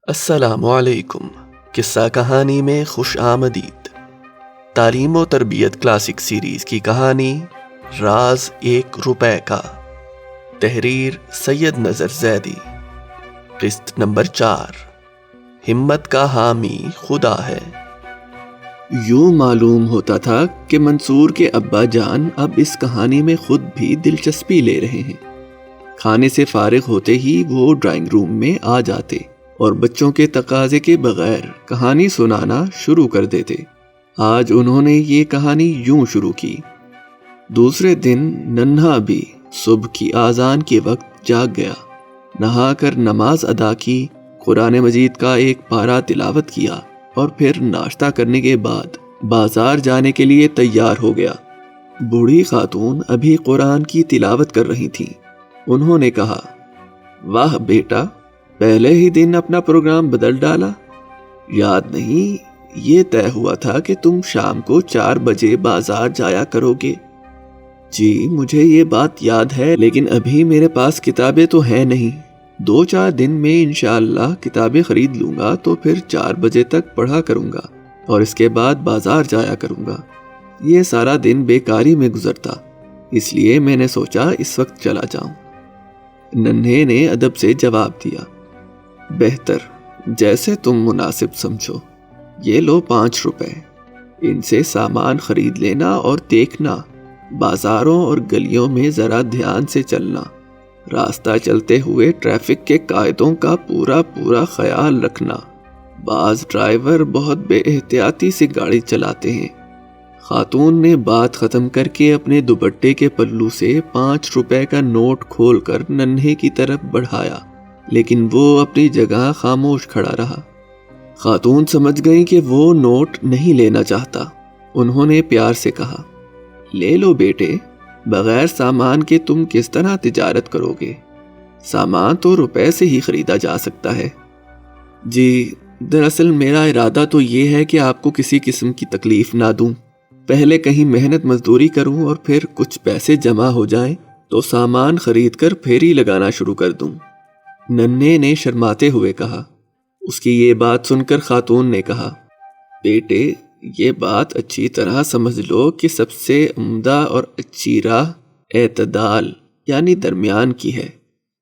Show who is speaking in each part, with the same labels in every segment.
Speaker 1: السلام علیکم۔ قصہ کہانی میں خوش آمدید۔ تعلیم و تربیت کلاسک سیریز کی کہانی راز 1 روپے کا، تحریر سید نظر زیدی، قسط نمبر 4۔ ہمت کا حامی خدا ہے۔
Speaker 2: یوں معلوم ہوتا تھا کہ منصور کے ابا جان اب اس کہانی میں خود بھی دلچسپی لے رہے ہیں۔ کھانے سے فارغ ہوتے ہی وہ ڈرائنگ روم میں آ جاتے اور بچوں کے تقاضے کے بغیر کہانی سنانا شروع کر دیتے۔ آج انہوں نے یہ کہانی یوں شروع کی۔ دوسرے دن ننھا بھی صبح کی آذان کے وقت جاگ گیا، نہا کر نماز ادا کی، قرآن مجید کا ایک پارہ تلاوت کیا اور پھر ناشتہ کرنے کے بعد بازار جانے کے لیے تیار ہو گیا۔ بوڑھی خاتون ابھی قرآن کی تلاوت کر رہی تھیں۔ انہوں نے کہا، واہ بیٹا، پہلے ہی دن اپنا پروگرام بدل ڈالا۔ یاد نہیں یہ طے ہوا تھا کہ تم شام کو 4 بجے بازار جایا کرو گے؟ جی مجھے یہ بات یاد ہے، لیکن ابھی میرے پاس کتابیں تو ہیں نہیں۔ 2-4 دن میں انشاءاللہ کتابیں خرید لوں گا تو پھر 4 بجے تک پڑھا کروں گا اور اس کے بعد بازار جایا کروں گا۔ یہ سارا دن بیکاری میں گزرتا، اس لیے میں نے سوچا اس وقت چلا جاؤں۔ ننھے نے ادب سے جواب دیا، بہتر، جیسے تم مناسب سمجھو۔ یہ لو 5 روپے، ان سے سامان خرید لینا اور دیکھنا بازاروں اور گلیوں میں ذرا دھیان سے چلنا۔ راستہ چلتے ہوئے ٹریفک کے قاعدوں کا پورا خیال رکھنا۔ بعض ڈرائیور بہت بے احتیاطی سے گاڑی چلاتے ہیں۔ خاتون نے بات ختم کر کے اپنے دوپٹے کے پلو سے 5 روپے کا نوٹ کھول کر ننھے کی طرف بڑھایا، لیکن وہ اپنی جگہ خاموش کھڑا رہا۔ خاتون سمجھ گئی کہ وہ نوٹ نہیں لینا چاہتا۔ انہوں نے پیار سے کہا، لے لو بیٹے، بغیر سامان کے تم کس طرح تجارت کرو گے؟ سامان تو روپے سے ہی خریدا جا سکتا ہے۔ جی دراصل میرا ارادہ تو یہ ہے کہ آپ کو کسی قسم کی تکلیف نہ دوں۔ پہلے کہیں محنت مزدوری کروں اور پھر کچھ پیسے جمع ہو جائیں تو سامان خرید کر پھیری لگانا شروع کر دوں۔ ننھے نے شرماتے ہوئے کہا۔ اس کی یہ بات سن کر خاتون نے کہا، بیٹے یہ بات اچھی طرح سمجھ لو کہ سب سے عمدہ اور اچھی راہ اعتدال یعنی درمیان کی ہے۔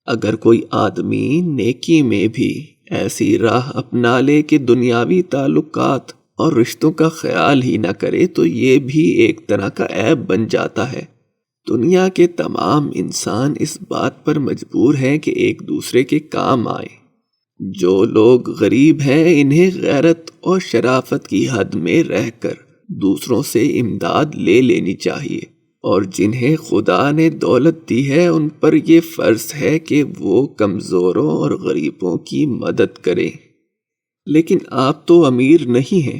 Speaker 2: اگر کوئی آدمی نیکی میں بھی ایسی راہ اپنا لے کہ دنیاوی تعلقات اور رشتوں کا خیال ہی نہ کرے تو یہ بھی ایک طرح کا عیب بن جاتا ہے۔ دنیا کے تمام انسان اس بات پر مجبور ہیں کہ ایک دوسرے کے کام آئیں۔ جو لوگ غریب ہیں انہیں غیرت اور شرافت کی حد میں رہ کر دوسروں سے امداد لے لینی چاہیے، اور جنہیں خدا نے دولت دی ہے ان پر یہ فرض ہے کہ وہ کمزوروں اور غریبوں کی مدد کریں۔ لیکن آپ تو امیر نہیں ہیں،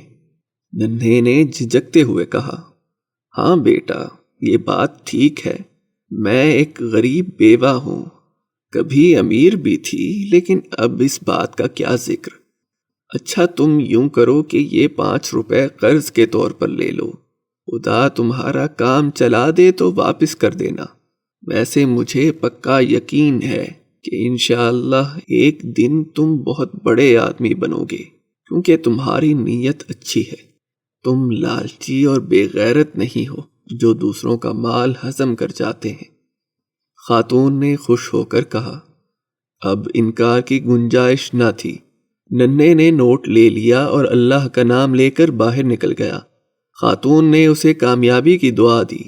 Speaker 2: ننھے نے جھجکتے ہوئے کہا۔ ہاں بیٹا، یہ بات ٹھیک ہے، میں ایک غریب بیوہ ہوں، کبھی امیر بھی تھی، لیکن اب اس بات کا کیا ذکر۔ اچھا تم یوں کرو کہ یہ 5 روپے قرض کے طور پر لے لو، خدا تمہارا کام چلا دے تو واپس کر دینا۔ ویسے مجھے پکا یقین ہے کہ انشاءاللہ ایک دن تم بہت بڑے آدمی بنو گے، کیونکہ تمہاری نیت اچھی ہے۔ تم لالچی اور بے غیرت نہیں ہو جو دوسروں کا مال ہضم کر جاتے ہیں۔ خاتون نے خوش ہو کر کہا۔ اب انکار کی گنجائش نہ تھی۔ ننھے نے نوٹ لے لیا اور اللہ کا نام لے کر باہر نکل گیا۔ خاتون نے اسے کامیابی کی دعا دی۔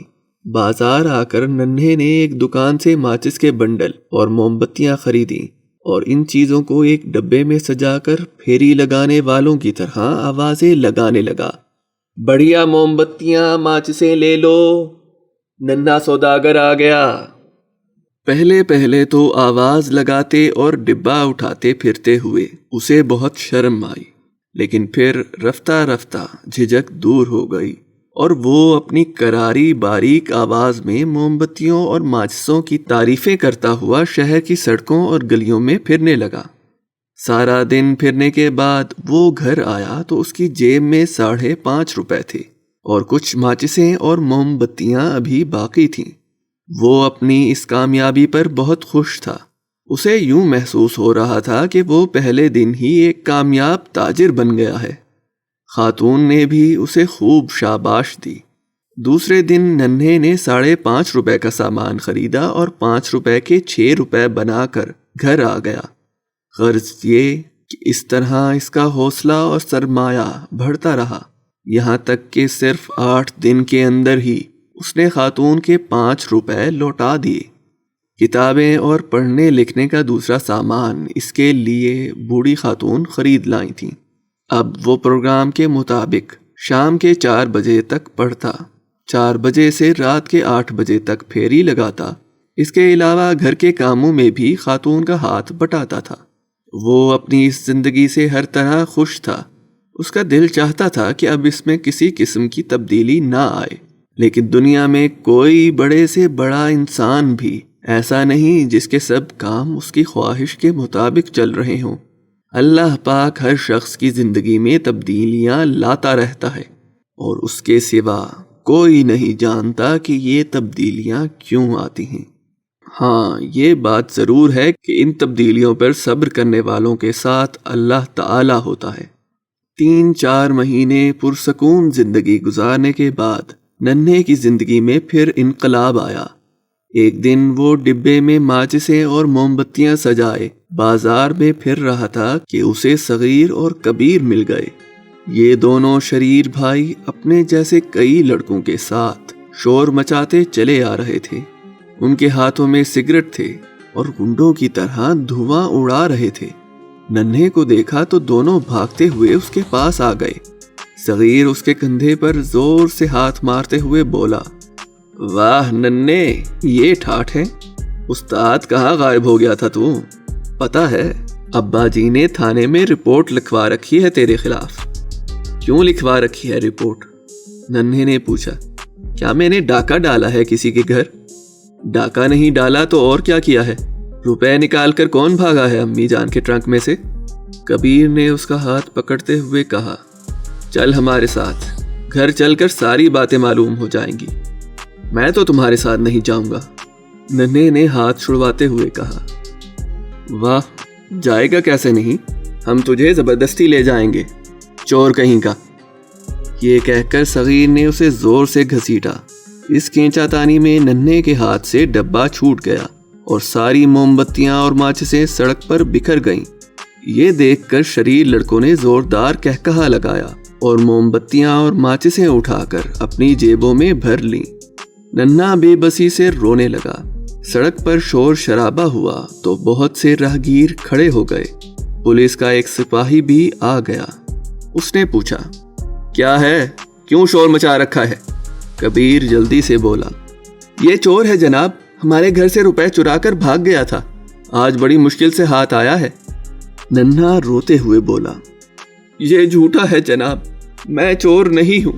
Speaker 2: بازار آ کر ننھے نے ایک دکان سے ماچس کے بنڈل اور موم بتیاں خریدیں اور ان چیزوں کو ایک ڈبے میں سجا کر پھیری لگانے والوں کی طرح آوازیں لگانے لگا، بڑھیا موم بتیاں ماچسیں لے لو، ننھا سوداگر آ گیا۔ پہلے تو آواز لگاتے اور ڈبہ اٹھاتے پھرتے ہوئے اسے بہت شرم آئی، لیکن پھر رفتہ رفتہ جھجک دور ہو گئی اور وہ اپنی کراری باریک آواز میں موم بتیوں اور ماچسوں کی تعریفیں کرتا ہوا شہر کی سڑکوں اور گلیوں میں پھرنے لگا۔ سارا دن پھرنے کے بعد وہ گھر آیا تو اس کی جیب میں 5.5 روپے تھے اور کچھ ماچسیں اور موم بتیاں ابھی باقی تھیں۔ وہ اپنی اس کامیابی پر بہت خوش تھا۔ اسے یوں محسوس ہو رہا تھا کہ وہ پہلے دن ہی ایک کامیاب تاجر بن گیا ہے۔ خاتون نے بھی اسے خوب شاباش دی۔ دوسرے دن ننھے نے 5.5 روپے کا سامان خریدا اور 5 روپے کے 6 روپے بنا کر گھر آ گیا۔ غرض یہ کہ اس طرح اس کا حوصلہ اور سرمایہ بڑھتا رہا، یہاں تک کہ صرف 8 دن کے اندر ہی اس نے خاتون کے 5 روپے لوٹا دیے۔ کتابیں اور پڑھنے لکھنے کا دوسرا سامان اس کے لیے بوڑھی خاتون خرید لائی تھیں۔ اب وہ پروگرام کے مطابق شام کے 4 بجے تک پڑھتا، 4 بجے سے رات کے 8 بجے تک پھیری لگاتا۔ اس کے علاوہ گھر کے کاموں میں بھی خاتون کا ہاتھ بٹاتا تھا۔ وہ اپنی اس زندگی سے ہر طرح خوش تھا۔ اس کا دل چاہتا تھا کہ اب اس میں کسی قسم کی تبدیلی نہ آئے، لیکن دنیا میں کوئی بڑے سے بڑا انسان بھی ایسا نہیں جس کے سب کام اس کی خواہش کے مطابق چل رہے ہوں۔ اللہ پاک ہر شخص کی زندگی میں تبدیلیاں لاتا رہتا ہے، اور اس کے سوا کوئی نہیں جانتا کہ یہ تبدیلیاں کیوں آتی ہیں۔ ہاں، یہ بات ضرور ہے کہ ان تبدیلیوں پر صبر کرنے والوں کے ساتھ اللہ تعالی ہوتا ہے۔ 3-4 مہینے پرسکون زندگی گزارنے کے بعد ننھے کی زندگی میں پھر انقلاب آیا۔ ایک دن وہ ڈبے میں ماچسیں اور موم بتیاں سجائے بازار میں پھر رہا تھا کہ اسے صغیر اور کبیر مل گئے۔ یہ دونوں شریر بھائی اپنے جیسے کئی لڑکوں کے ساتھ شور مچاتے چلے آ رہے تھے۔ ان کے ہاتھوں میں سگریٹ تھے اور گنڈوں کی طرح دھواں اڑا رہے تھے۔ ننھے کو دیکھا تو دونوں بھاگتے ہوئے اس کے پاس آ گئے۔ صغیر اس کے کندھے پر زور سے ہاتھ مارتے ہوئے بولا، واہ ننھے، یہ ٹھاٹھ ہے؟ استاد کہاں غائب ہو گیا تھا تو؟ پتہ ہے ابا جی نے تھانے میں رپورٹ لکھوا رکھی ہے تیرے خلاف۔ کیوں لکھوا رکھی ہے رپورٹ؟ ننھے نے پوچھا۔ کیا میں نے ڈاکہ ڈالا ہے کسی کے گھر؟ ڈاکہ نہیں ڈالا تو اور کیا کیا ہے؟ روپے نکال کر کون بھاگا ہے امی جان کے ٹرنک میں سے؟ کبیر نے اس کا ہاتھ پکڑتے ہوئے کہا، چل ہمارے ساتھ، گھر چل کر ساری باتیں معلوم ہو جائیں گی۔ میں تو تمہارے ساتھ نہیں جاؤں گا، ننھے نے ہاتھ چھڑواتے ہوئے کہا۔ واہ، جائے گا کیسے نہیں، ہم تجھے زبردستی لے جائیں گے، چور کہیں کا۔ یہ کہہ کر صغیر نے اسے زور سے گھسیٹا۔ اس کھینچا تانی میں ننھے کے ہاتھ سے ڈبہ چھوٹ گیا اور ساری موم بتیاں اور ماچسیں سڑک پر بکھر گئیں۔ یہ دیکھ کر شریر لڑکوں نے زوردار کہکہا لگایا اور موم بتیاں اور ماچسیں اٹھا کر اپنی جیبوں میں بھر لیں۔ ننھا بے بسی سے رونے لگا۔ سڑک پر شور شرابہ ہوا تو بہت سے راہگیر کھڑے ہو گئے۔ پولیس کا ایک سپاہی بھی آ گیا۔ اس نے پوچھا، کیا ہے، کیوں شور مچا رکھا ہے؟ کبیر جلدی سے بولا، یہ چور ہے جناب، ہمارے گھر سے روپے چرا کر بھاگ گیا تھا، آج بڑی مشکل سے ہاتھ آیا ہے۔ ننھا روتے ہوئے بولا، یہ جھوٹا ہے جناب، میں چور نہیں ہوں،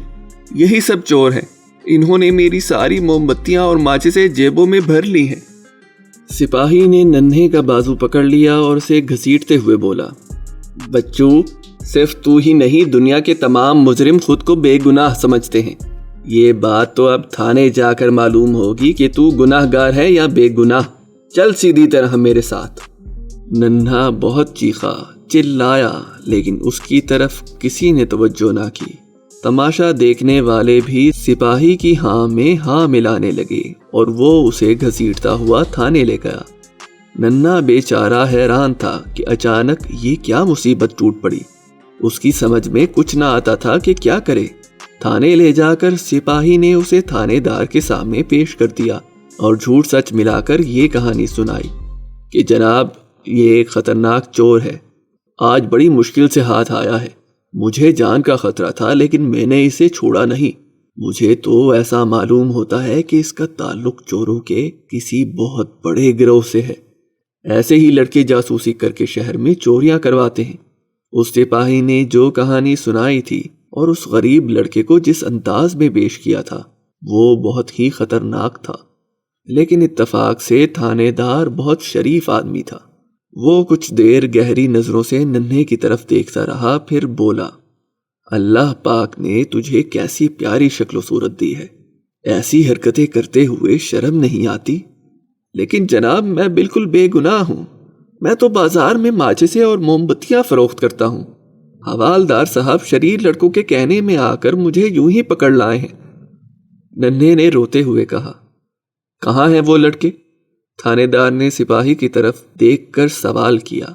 Speaker 2: یہی سب چور ہیں، انہوں نے میری ساری موم بتیاں اور ماچسیں جیبوں میں بھر لی ہیں۔ سپاہی نے ننھے کا بازو پکڑ لیا اور اسے گھسیٹتے ہوئے بولا، بچو، صرف تو ہی نہیں، دنیا کے تمام مجرم خود کو بے گناہ سمجھتے ہیں۔ یہ بات تو اب تھانے جا کر معلوم ہوگی کہ تو گناہ گار ہے یا بے گناہ۔ چل سیدھی طرح میرے ساتھ۔ ننھا بہت چیخا، چلایا، لیکن اس کی طرف کسی نے توجہ نہ کی۔ تماشا دیکھنے والے بھی سپاہی کی ہاں میں ہاں ملانے لگے اور وہ اسے گھسیٹتا ہوا تھانے لے گیا۔ ننھا بیچارہ حیران تھا کہ اچانک یہ کیا مصیبت ٹوٹ پڑی۔ اس کی سمجھ میں کچھ نہ آتا تھا کہ کیا کرے۔ تھانے لے جا کر سپاہی نے اسے تھانے دار کے سامنے پیش کر دیا اور جھوٹ سچ ملا کر یہ کہانی سنائی کہ جناب، یہ ایک خطرناک چور ہے، آج بڑی مشکل سے ہاتھ آیا ہے، مجھے جان کا خطرہ تھا لیکن میں نے اسے چھوڑا نہیں۔ مجھے تو ایسا معلوم ہوتا ہے کہ اس کا تعلق چوروں کے کسی بہت بڑے گروہ سے ہے۔ ایسے ہی لڑکے جاسوسی کر کے شہر میں چوریاں کرواتے ہیں۔ اس سپاہی نے جو کہانی سنائی تھی اور اس غریب لڑکے کو جس انداز میں پیش کیا تھا وہ بہت ہی خطرناک تھا، لیکن اتفاق سے تھانے دار بہت شریف آدمی تھا۔ وہ کچھ دیر گہری نظروں سے ننھے کی طرف دیکھتا رہا، پھر بولا، اللہ پاک نے تجھے کیسی پیاری شکل و صورت دی ہے، ایسی حرکتیں کرتے ہوئے شرم نہیں آتی؟ لیکن جناب، میں بالکل بے گناہ ہوں، میں تو بازار میں ماچسیں اور موم بتیاں فروخت کرتا ہوں۔ حوالدار صاحب شریر لڑکوں کے کہنے میں آ کر مجھے یوں ہی پکڑ لائے ہیں۔ ننھے نے روتے ہوئے کہا۔ کہاں ہیں وہ لڑکے؟ تھانے دار نے سپاہی کی طرف دیکھ کر سوال کیا۔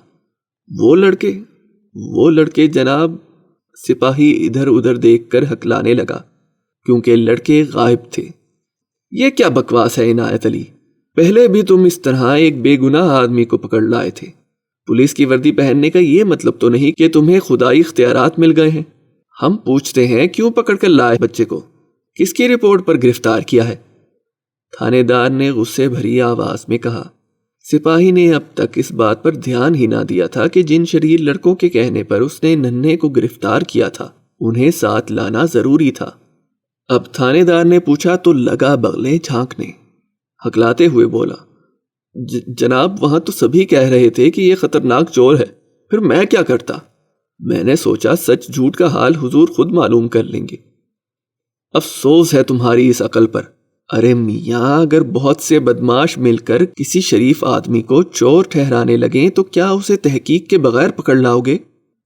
Speaker 2: وہ لڑکے جناب، سپاہی ادھر ادھر دیکھ کر ہکلانے لگا، کیونکہ لڑکے غائب تھے۔ یہ کیا بکواس ہے عنایت علی؟ پہلے بھی تم اس طرح ایک بے گناہ آدمی کو پکڑ لائے تھے۔ پولیس کی وردی پہننے کا یہ مطلب تو نہیں کہ تمہیں خدائی اختیارات مل گئے ہیں۔ ہم پوچھتے ہیں کیوں پکڑ کر لائے بچے کو؟ کس کی رپورٹ پر گرفتار کیا ہے؟ تھانے دار نے غصے بھری آواز میں کہا۔ سپاہی نے اب تک اس بات پر دھیان ہی نہ دیا تھا کہ جن شریر لڑکوں کے کہنے پر اس نے ننھے کو گرفتار کیا تھا انہیں ساتھ لانا ضروری تھا۔ اب تھانے دار نے پوچھا تو لگا بغلیں جھانکنے، ہکلاتے ہوئے بولا، جناب وہاں تو سبھی کہہ رہے تھے کہ یہ خطرناک چور ہے، پھر میں کیا کرتا؟ میں نے سوچا سچ جھوٹ کا حال حضور خود معلوم کر لیں گے۔ افسوس ہے تمہاری اس عقل پر۔ ارے میاں، اگر بہت سے بدماش مل کر کسی شریف آدمی کو چور ٹھہرانے لگیں تو کیا اسے تحقیق کے بغیر پکڑ لاؤ گے؟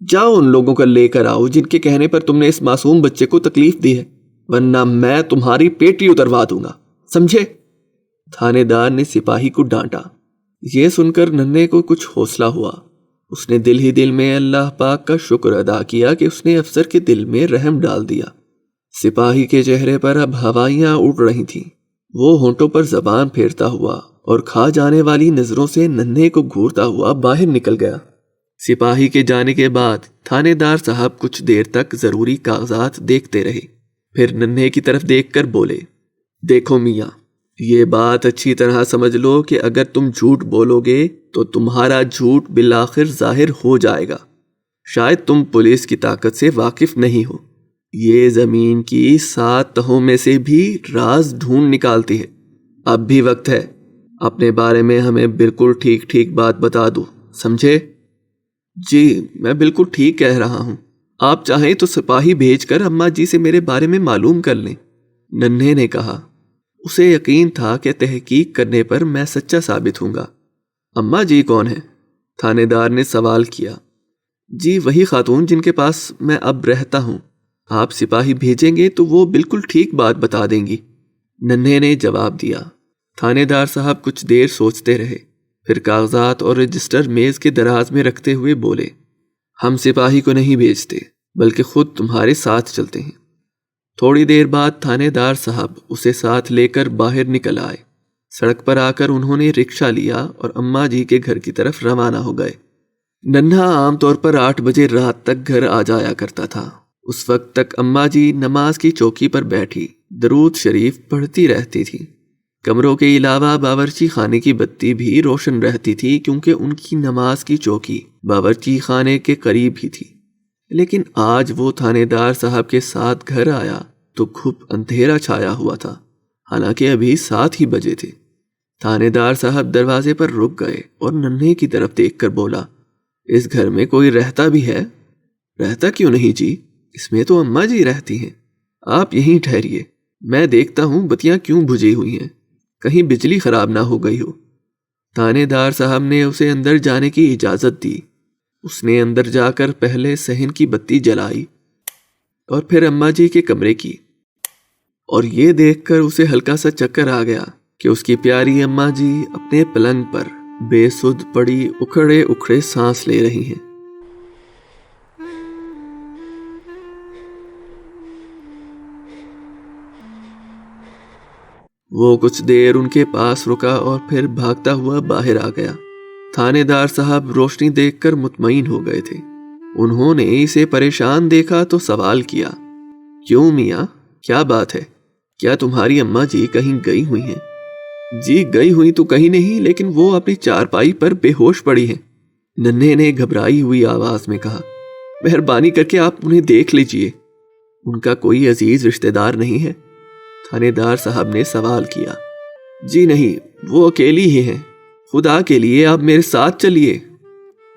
Speaker 2: جاؤ ان لوگوں کا لے کر آؤ جن کے کہنے پر تم نے اس معصوم بچے کو تکلیف دی ہے، ورنہ میں تمہاری پیٹی اتروا دوں گا، سمجھے؟ تھانے دار نے سپاہی کو ڈانٹا۔ یہ سن کر ننھے کو کچھ حوصلہ ہوا۔ اس نے دل ہی دل میں اللہ پاک کا شکر ادا کیا کہ اس نے افسر کے دل میں رحم ڈال دیا۔ سپاہی کے چہرے پر اب ہوائیاں اڑ رہی تھیں۔ وہ ہونٹوں پر زبان پھیرتا ہوا اور کھا جانے والی نظروں سے ننھے کو گھورتا ہوا باہر نکل گیا۔ سپاہی کے جانے کے بعد تھانے دار صاحب کچھ دیر تک ضروری کاغذات دیکھتے رہے، پھر ننھے کی طرف دیکھ کر بولے، دیکھو میاں، یہ بات اچھی طرح سمجھ لو کہ اگر تم جھوٹ بولو گے تو تمہارا جھوٹ بالآخر ظاہر ہو جائے گا۔ شاید تم پولیس کی طاقت سے واقف نہیں ہو، یہ زمین کی 7 تہوں میں سے بھی راز ڈھونڈ نکالتی ہے۔ اب بھی وقت ہے، اپنے بارے میں ہمیں بالکل ٹھیک ٹھیک بات بتا دو، سمجھے؟ جی میں بالکل ٹھیک کہہ رہا ہوں، آپ چاہیں تو سپاہی بھیج کر اماں جی سے میرے بارے میں معلوم کر لیں، ننھے نے کہا۔ اسے یقین تھا کہ تحقیق کرنے پر میں سچا ثابت ہوں گا۔ اماں جی کون ہیں؟ تھانے دار نے سوال کیا۔ جی وہی خاتون جن کے پاس میں اب رہتا ہوں، آپ سپاہی بھیجیں گے تو وہ بالکل ٹھیک بات بتا دیں گی، ننھے نے جواب دیا۔ تھانے دار صاحب کچھ دیر سوچتے رہے، پھر کاغذات اور رجسٹر میز کے دراز میں رکھتے ہوئے بولے، ہم سپاہی کو نہیں بھیجتے بلکہ خود تمہارے ساتھ چلتے ہیں۔ تھوڑی دیر بعد تھانے دار صاحب اسے ساتھ لے کر باہر نکل آئے۔ سڑک پر آ کر انہوں نے رکشہ لیا اور اماں جی کے گھر کی طرف روانہ ہو گئے۔ ننھا عام طور پر 8 بجے رات تک گھر آ جایا کرتا تھا۔ اس وقت تک اماں جی نماز کی چوکی پر بیٹھی درود شریف پڑھتی رہتی تھی۔ کمروں کے علاوہ باورچی خانے کی بتی بھی روشن رہتی تھی کیونکہ ان کی نماز کی چوکی باورچی خانے کے قریب ہی تھی۔ لیکن آج وہ تھانے دار صاحب کے ساتھ گھر آیا تو گھپ اندھیرا چھایا ہوا تھا، حالانکہ ابھی 7 ہی بجے تھے۔ تھانے دار صاحب دروازے پر رک گئے اور ننھے کی طرف دیکھ کر بولا، اس گھر میں کوئی رہتا بھی ہے؟ رہتا کیوں نہیں جی، اس میں تو اماں جی رہتی ہیں، آپ یہیں ٹھہریے، میں دیکھتا ہوں بتیاں کیوں بجھی ہوئی ہیں، کہیں بجلی خراب نہ ہو گئی ہو۔ تھانے دار صاحب نے اسے اندر جانے کی اجازت دی۔ اس نے اندر جا کر پہلے صحن کی بتی جلائی اور پھر اماں جی کے کمرے کی، اور یہ دیکھ کر اسے ہلکا سا چکر آ گیا کہ اس کی پیاری اماں جی اپنے پلنگ پر بے سدھ پڑی اکھڑے اکھڑے سانس لے رہی ہیں۔ وہ کچھ دیر ان کے پاس رکا اور پھر بھاگتا ہوا باہر آ گیا۔ تھانے دار صاحب روشنی دیکھ کر مطمئن ہو گئے تھے۔ انہوں نے اسے پریشان دیکھا تو سوال کیا، کیوں میاں، کیا بات ہے؟ کیا تمہاری اماں جی کہیں گئی ہوئی ہیں؟ جی گئی ہوئی تو کہیں نہیں، لیکن وہ اپنی چارپائی پر بے ہوش پڑی ہیں، ننھے نے گھبرائی ہوئی آواز میں کہا۔ مہربانی کر کے آپ انہیں دیکھ لیجئے، ان کا کوئی عزیز رشتہ دار نہیں ہے؟ تھانے دار صاحب نے سوال کیا۔ جی نہیں، وہ اکیلی ہی ہیں، خدا کے لیے آپ میرے ساتھ چلیے۔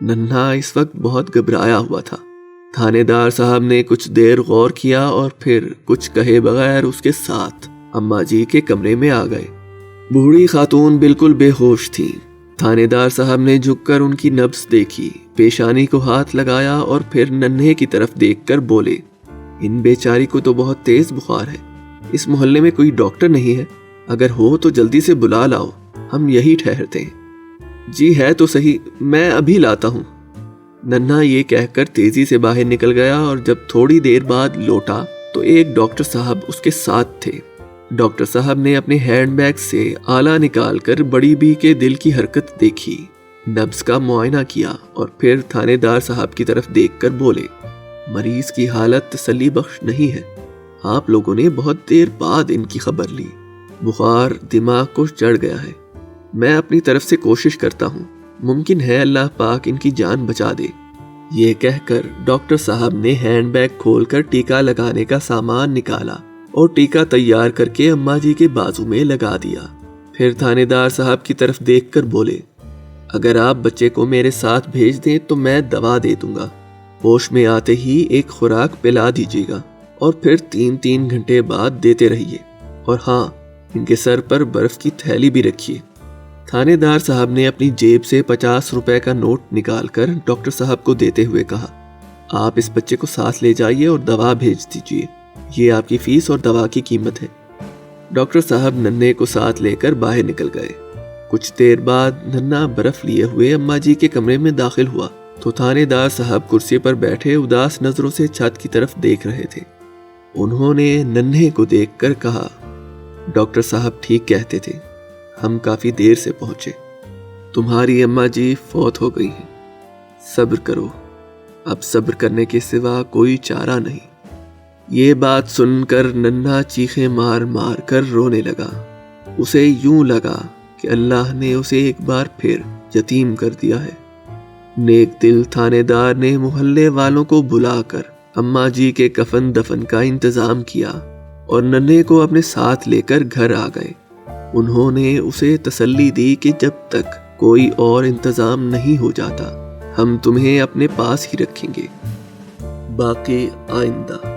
Speaker 2: ننھا اس وقت بہت گھبرایا ہوا تھا۔ تھانے دار صاحب نے کچھ دیر غور کیا اور پھر کچھ کہے بغیر اس کے ساتھ اماں جی کے کمرے میں آ گئے۔ بوڑھی خاتون بالکل بے ہوش تھی، تھانے دار صاحب نے جھک کر ان کی نبض دیکھی، پیشانی کو ہاتھ لگایا اور پھر ننھے کی طرف دیکھ کر بولے، ان بیچاری کو تو بہت تیز بخار ہے، اس محلے میں کوئی ڈاکٹر نہیں ہے؟ اگر ہو تو جلدی سے بلا لاؤ، ہم یہی ٹھہرتے ہیں۔ جی ہے تو صحیح، میں ابھی لاتا ہوں۔ ننھا یہ کہہ کر تیزی سے باہر نکل گیا اور جب تھوڑی دیر بعد لوٹا تو ایک ڈاکٹر صاحب اس کے ساتھ تھے۔ ڈاکٹر صاحب نے اپنے ہینڈ بیگ سے آلہ نکال کر بڑی بی کے دل کی حرکت دیکھی، نبض کا معائنہ کیا اور پھر تھانے دار صاحب کی طرف دیکھ کر بولے، مریض کی حالت تسلی بخش نہیں ہے، آپ لوگوں نے بہت دیر بعد ان کی خبر لی، بخار دماغ کو چڑھ گیا ہے، میں اپنی طرف سے کوشش کرتا ہوں، ممکن ہے اللہ پاک ان کی جان بچا دے۔ یہ کہہ کر ڈاکٹر صاحب نے ہینڈ بیگ کھول کر ٹیکا لگانے کا سامان نکالا اور ٹیکا تیار کر کے اماں جی کے بازو میں لگا دیا۔ پھر تھانے دار صاحب کی طرف دیکھ کر بولے، اگر آپ بچے کو میرے ساتھ بھیج دیں تو میں دوا دے دوں گا، ہوش میں آتے ہی ایک خوراک پلا دیجیے گا اور پھر 3 گھنٹے بعد دیتے رہیے، اور ہاں ان کے سر پر برف کی تھیلی بھی رکھیے۔ تھانے دار صاحب نے اپنی جیب سے 50 روپے کا نوٹ نکال کر ڈاکٹر صاحب کو دیتے ہوئے کہا، آپ اس بچے کو ساتھ لے جائیے اور دوا بھیج دیجیے، یہ آپ کی فیس اور دوا کی قیمت ہے۔ ڈاکٹر صاحب ننھے کو ساتھ لے کر باہر نکل گئے۔ کچھ دیر بعد ننھا برف لیے ہوئے اماں جی کے کمرے میں داخل ہوا تو تھانے دار صاحب کرسی پر بیٹھے اداس نظروں سے چھت کی طرف دیکھ رہے تھے۔ انہوں نے ننھے کو دیکھ کر کہا، ڈاکٹر صاحب ٹھیک کہتے تھے، ہم کافی دیر سے پہنچے، تمہاری اماں جی فوت ہو گئی ہیں، صبر کرو، اب صبر کرنے کے سوا کوئی چارہ نہیں۔ یہ بات سن کر ننھا چیخیں مار مار کر رونے لگا، اسے یوں لگا کہ اللہ نے اسے ایک بار پھر یتیم کر دیا ہے۔ نیک دل تھانے دار نے محلے والوں کو بلا کر اماں جی کے کفن دفن کا انتظام کیا اور ننھے کو اپنے ساتھ لے کر گھر آ گئے۔ انہوں نے اسے تسلی دی کہ جب تک کوئی اور انتظام نہیں ہو جاتا ہم تمہیں اپنے پاس ہی رکھیں گے، باقی آئندہ۔